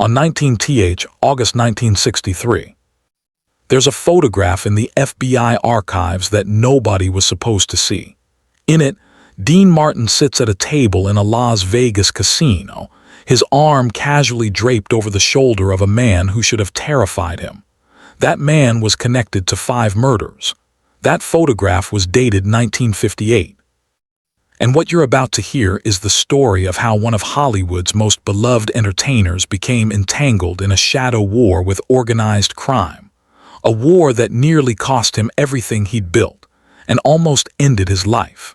On 19th August 1963. There's a photograph in the FBI archives that nobody was supposed to see. In it, Dean Martin sits at a table in a Las Vegas casino, his arm casually draped over the shoulder of a man who should have terrified him. That man was connected to 5 murders. That photograph was dated 1958. And what you're about to hear is the story of how one of Hollywood's most beloved entertainers became entangled in a shadow war with organized crime. A war that nearly cost him everything he'd built and almost ended his life.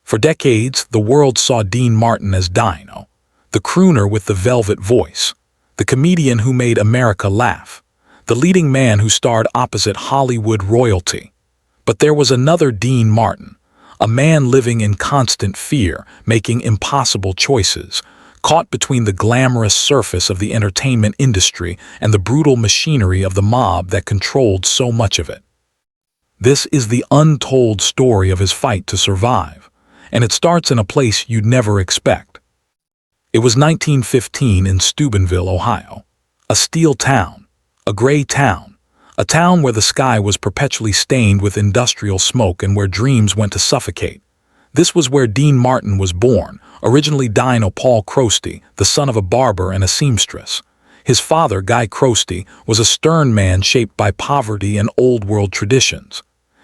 For decades, the world saw Dean Martin as Dino, the crooner with the velvet voice, the comedian who made America laugh, the leading man who starred opposite Hollywood royalty. But there was another Dean Martin, a man living in constant fear, making impossible choices, caught between the glamorous surface of the entertainment industry and the brutal machinery of the mob that controlled so much of it. This is the untold story of his fight to survive, and it starts in a place you'd never expect. It was 1915 in Steubenville, Ohio, a steel town, a gray town, a town where the sky was perpetually stained with industrial smoke and where dreams went to suffocate. This was where Dean Martin was born, originally Dino Paul Crosty, the son of a barber and a seamstress. His father, Guy Crosty, was a stern man shaped by poverty and old-world traditions.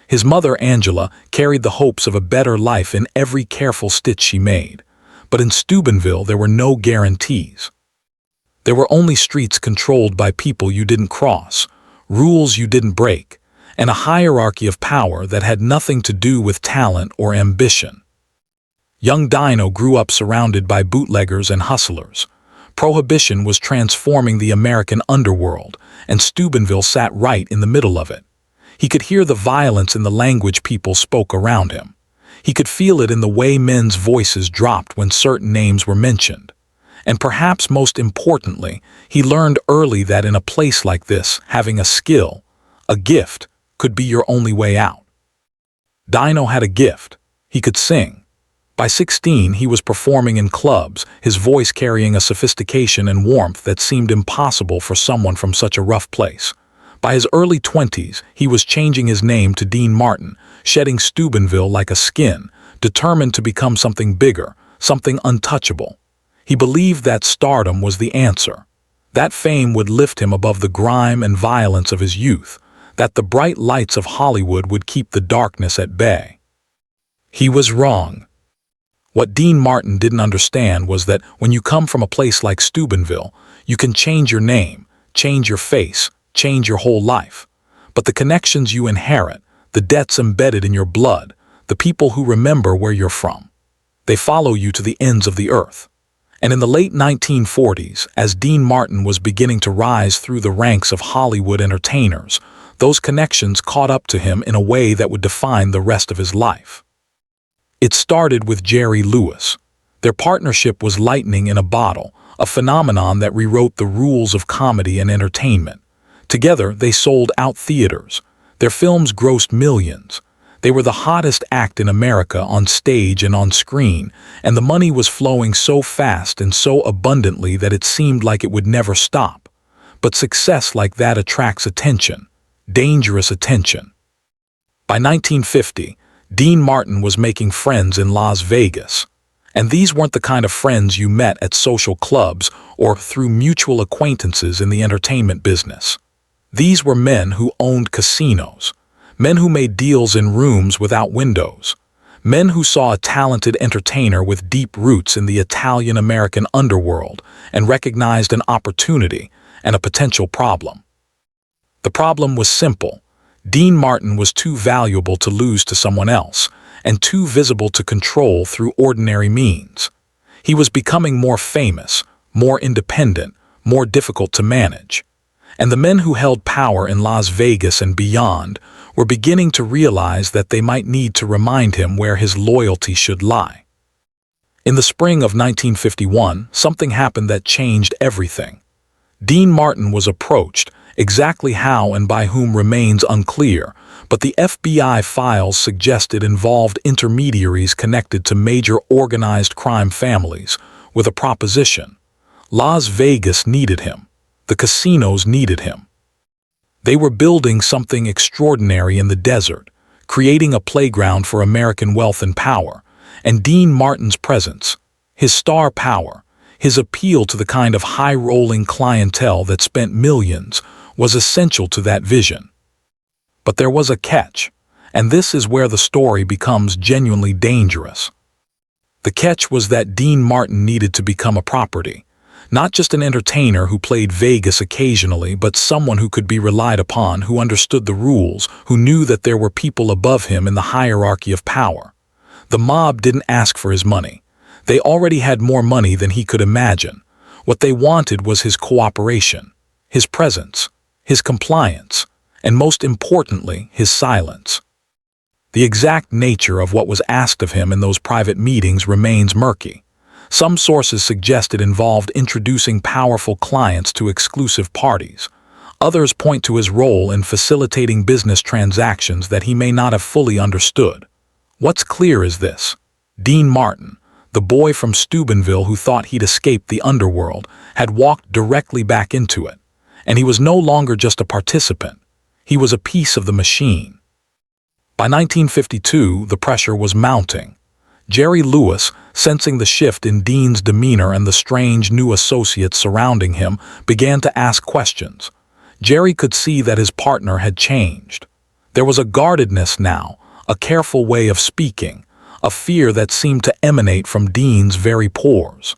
His mother, Angela, carried the hopes of a better life in every careful stitch she made. But in Steubenville, there were no guarantees. There were only streets controlled by people you didn't cross, rules you didn't break, and a hierarchy of power that had nothing to do with talent or ambition. Young Dino grew up surrounded by bootleggers and hustlers. Prohibition was transforming the American underworld, and Steubenville sat right in the middle of it. He could hear the violence in the language people spoke around him. He could feel it in the way men's voices dropped when certain names were mentioned. And perhaps most importantly, he learned early that in a place like this, having a skill, a gift, could be your only way out. Dino had a gift. He could sing. By 16, he was performing in clubs, his voice carrying a sophistication and warmth that seemed impossible for someone from such a rough place. By his early 20s, he was changing his name to Dean Martin, shedding Steubenville like a skin, determined to become something bigger, something untouchable. He believed that stardom was the answer. That fame would lift him above the grime and violence of his youth, that the bright lights of Hollywood would keep the darkness at bay. He was wrong. What Dean Martin didn't understand was that when you come from a place like Steubenville, you can change your name, change your face, change your whole life. But the connections you inherit, the debts embedded in your blood, the people who remember where you're from, they follow you to the ends of the earth. And in the late 1940s, as Dean Martin was beginning to rise through the ranks of Hollywood entertainers, those connections caught up to him in a way that would define the rest of his life. It started with Jerry Lewis. Their partnership was lightning in a bottle, a phenomenon that rewrote the rules of comedy and entertainment. Together, they sold out theaters. Their films grossed millions. They were the hottest act in America on stage and on screen, and the money was flowing so fast and so abundantly that it seemed like it would never stop. But success like that attracts attention. Dangerous attention. By 1950, Dean Martin was making friends in Las Vegas. And these weren't the kind of friends you met at social clubs or through mutual acquaintances in the entertainment business. These were men who owned casinos, men who made deals in rooms without windows, men who saw a talented entertainer with deep roots in the Italian-American underworld and recognized an opportunity and a potential problem. The problem was simple. Dean Martin was too valuable to lose to someone else, and too visible to control through ordinary means. He was becoming more famous, more independent, more difficult to manage. And the men who held power in Las Vegas and beyond were beginning to realize that they might need to remind him where his loyalty should lie. In the spring of 1951, something happened that changed everything. Dean Martin was approached. Exactly how and by whom remains unclear, but the FBI files suggest it involved intermediaries connected to major organized crime families, with a proposition: Las Vegas needed him. The casinos needed him. They were building something extraordinary in the desert, creating a playground for American wealth and power, and Dean Martin's presence, his star power, his appeal to the kind of high-rolling clientele that spent millions, was essential to that vision. But there was a catch, and this is where the story becomes genuinely dangerous. The catch was that Dean Martin needed to become a property, not just an entertainer who played Vegas occasionally, but someone who could be relied upon, who understood the rules, who knew that there were people above him in the hierarchy of power. The mob didn't ask for his money. They already had more money than he could imagine. What they wanted was his cooperation, his presence, his compliance, and most importantly, his silence. The exact nature of what was asked of him in those private meetings remains murky. Some sources suggest it involved introducing powerful clients to exclusive parties. Others point to his role in facilitating business transactions that he may not have fully understood. What's clear is this: Dean Martin, the boy from Steubenville who thought he'd escaped the underworld, had walked directly back into it. And he was no longer just a participant. He was a piece of the machine. By 1952, the pressure was mounting. Jerry Lewis, sensing the shift in Dean's demeanor and the strange new associates surrounding him, began to ask questions. Jerry could see that his partner had changed. There was a guardedness now, a careful way of speaking, a fear that seemed to emanate from Dean's very pores.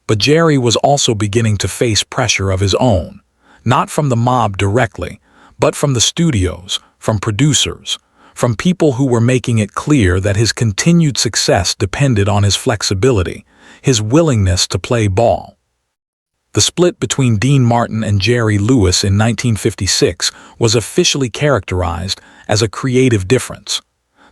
But Jerry was also beginning to face pressure of his own, not from the mob directly, but from the studios, from producers, from people who were making it clear that his continued success depended on his flexibility, his willingness to play ball. The split between Dean Martin and Jerry Lewis in 1956 was officially characterized as a creative difference.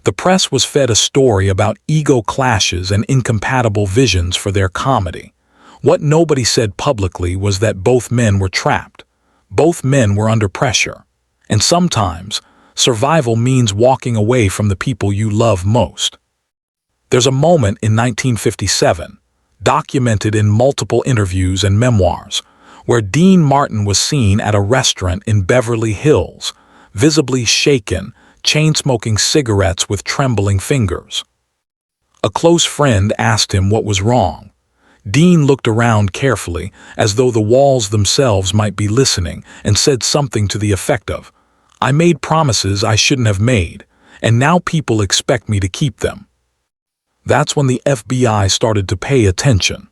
The press was fed a story about ego clashes and incompatible visions for their comedy. What nobody said publicly was that both men were trapped. Both men were under pressure. And sometimes, survival means walking away from the people you love most. There's a moment in 1957, documented in multiple interviews and memoirs, where Dean Martin was seen at a restaurant in Beverly Hills, visibly shaken, chain-smoking cigarettes with trembling fingers. A close friend asked him what was wrong. Dean looked around carefully, as though the walls themselves might be listening, and said something to the effect of, "I made promises I shouldn't have made, and now people expect me to keep them." That's when the FBI started to pay attention.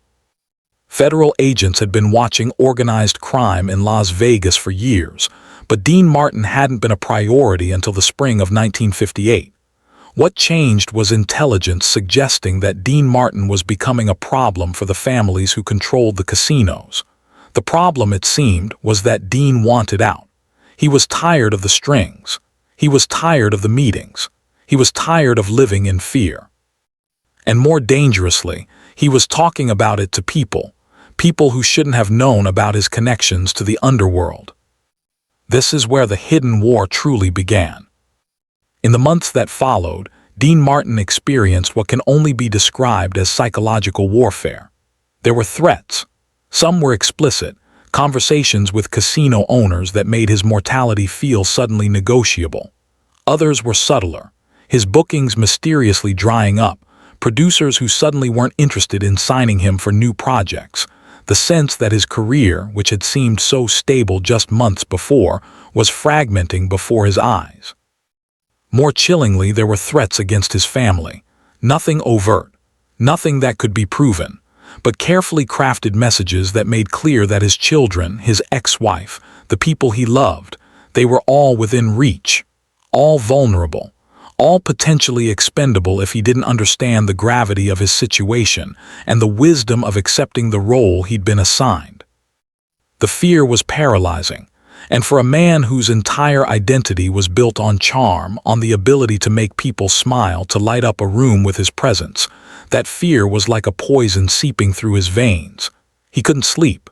Federal agents had been watching organized crime in Las Vegas for years, but Dean Martin hadn't been a priority until the spring of 1958. What changed was intelligence suggesting that Dean Martin was becoming a problem for the families who controlled the casinos. The problem, it seemed, was that Dean wanted out. He was tired of the strings. He was tired of the meetings. He was tired of living in fear. And more dangerously, he was talking about it to people who shouldn't have known about his connections to the underworld. This is where the hidden war truly began. In the months that followed, Dean Martin experienced what can only be described as psychological warfare. There were threats. Some were explicit, conversations with casino owners that made his mortality feel suddenly negotiable. Others were subtler, his bookings mysteriously drying up, producers who suddenly weren't interested in signing him for new projects, the sense that his career, which had seemed so stable just months before, was fragmenting before his eyes. More chillingly, there were threats against his family. Nothing overt, nothing that could be proven, but carefully crafted messages that made clear that his children, his ex-wife, the people he loved, they were all within reach, all vulnerable, all potentially expendable if he didn't understand the gravity of his situation and the wisdom of accepting the role he'd been assigned. The fear was paralyzing, and for a man whose entire identity was built on charm, on the ability to make people smile, to light up a room with his presence, that fear was like a poison seeping through his veins. He couldn't sleep.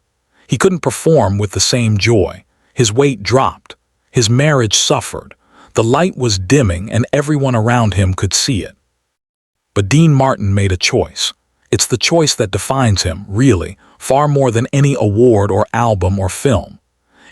He couldn't perform with the same joy. His weight dropped. His marriage suffered. The light was dimming and everyone around him could see it. But Dean Martin made a choice. It's the choice that defines him, really, far more than any award or album or film.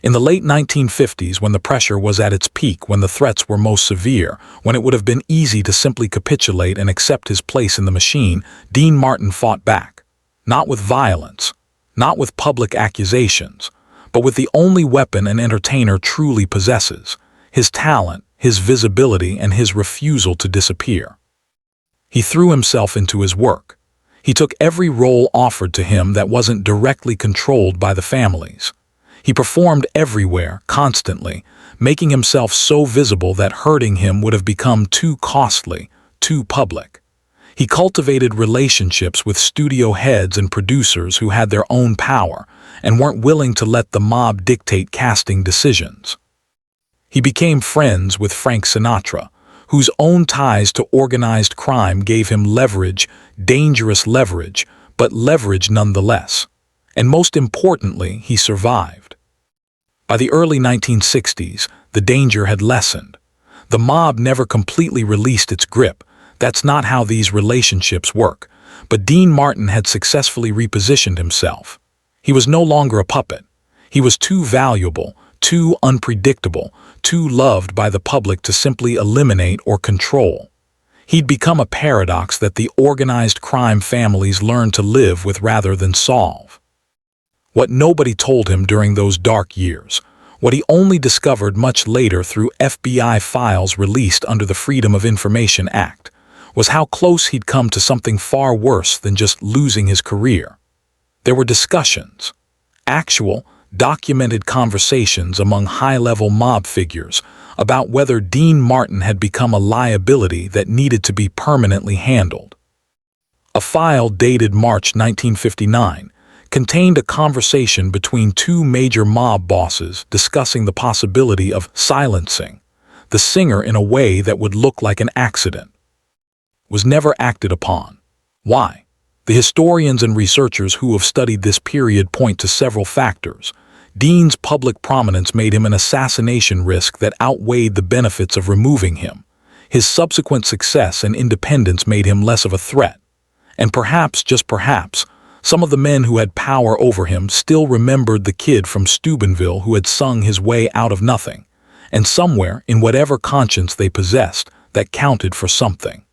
In the late 1950s, when the pressure was at its peak, when the threats were most severe, when it would have been easy to simply capitulate and accept his place in the machine, Dean Martin fought back. Not with violence, not with public accusations, but with the only weapon an entertainer truly possesses: his talent, his visibility, and his refusal to disappear. He threw himself into his work. He took every role offered to him that wasn't directly controlled by the families. He performed everywhere, constantly, making himself so visible that hurting him would have become too costly, too public. He cultivated relationships with studio heads and producers who had their own power and weren't willing to let the mob dictate casting decisions. He became friends with Frank Sinatra, whose own ties to organized crime gave him leverage, dangerous leverage, but leverage nonetheless. And most importantly, he survived. By the early 1960s, the danger had lessened. The mob never completely released its grip. That's not how these relationships work. But Dean Martin had successfully repositioned himself. He was no longer a puppet. He was too valuable, too unpredictable, too loved by the public to simply eliminate or control. He'd become a paradox that the organized crime families learned to live with rather than solve. What nobody told him during those dark years, what he only discovered much later through FBI files released under the Freedom of Information Act, was how close he'd come to something far worse than just losing his career. There were discussions, actual, documented conversations among high-level mob figures about whether Dean Martin had become a liability that needed to be permanently handled. A file dated March 1959 contained a conversation between two major mob bosses discussing the possibility of silencing the singer in a way that would look like an accident. Was never acted upon. Why? The historians and researchers who have studied this period point to several factors. Dean's public prominence made him an assassination risk that outweighed the benefits of removing him. His subsequent success and independence made him less of a threat. And perhaps, just perhaps, some of the men who had power over him still remembered the kid from Steubenville who had sung his way out of nothing, and somewhere, in whatever conscience they possessed, that counted for something.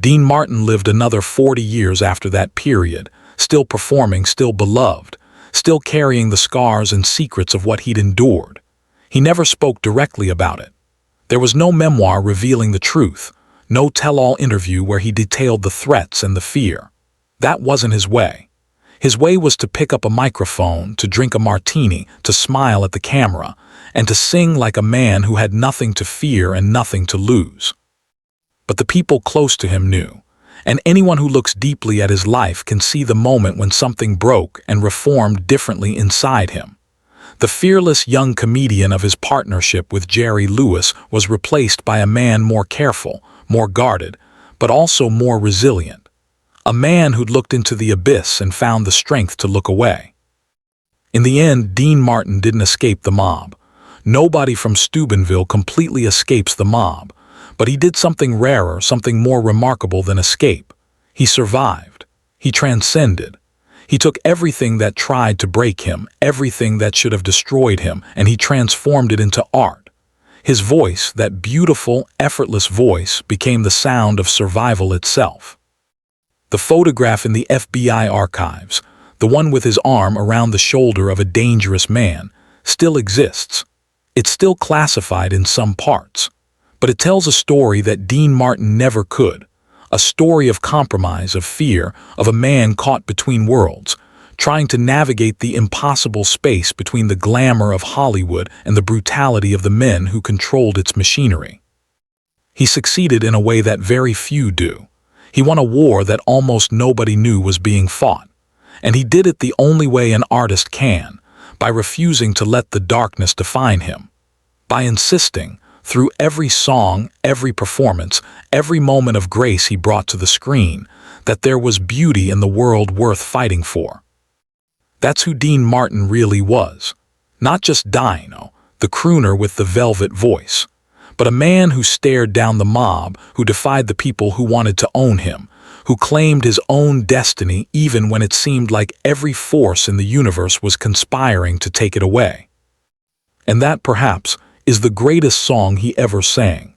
Dean Martin lived another 40 years after that period, still performing, still beloved, still carrying the scars and secrets of what he'd endured. He never spoke directly about it. There was no memoir revealing the truth, no tell-all interview where he detailed the threats and the fear. That wasn't his way. His way was to pick up a microphone, to drink a martini, to smile at the camera, and to sing like a man who had nothing to fear and nothing to lose. But the people close to him knew, and anyone who looks deeply at his life can see the moment when something broke and reformed differently inside him. The fearless young comedian of his partnership with Jerry Lewis was replaced by a man more careful, more guarded, but also more resilient. A man who'd looked into the abyss and found the strength to look away. In the end, Dean Martin didn't escape the mob. Nobody from Steubenville completely escapes the mob, but he did something rarer, something more remarkable than escape. He survived. He transcended. He took everything that tried to break him, everything that should have destroyed him, and he transformed it into art. His voice, that beautiful, effortless voice, became the sound of survival itself. The photograph in the FBI archives, the one with his arm around the shoulder of a dangerous man, still exists. It's still classified in some parts, but it tells a story that Dean Martin never could, a story of compromise, of fear, of a man caught between worlds, trying to navigate the impossible space between the glamour of Hollywood and the brutality of the men who controlled its machinery. He succeeded in a way that very few do. He won a war that almost nobody knew was being fought, and he did it the only way an artist can, by refusing to let the darkness define him, by insisting, through every song, every performance, every moment of grace he brought to the screen, that there was beauty in the world worth fighting for. That's who Dean Martin really was. Not just Dino, the crooner with the velvet voice, but a man who stared down the mob, who defied the people who wanted to own him, who claimed his own destiny even when it seemed like every force in the universe was conspiring to take it away. And that, perhaps, is the greatest song he ever sang.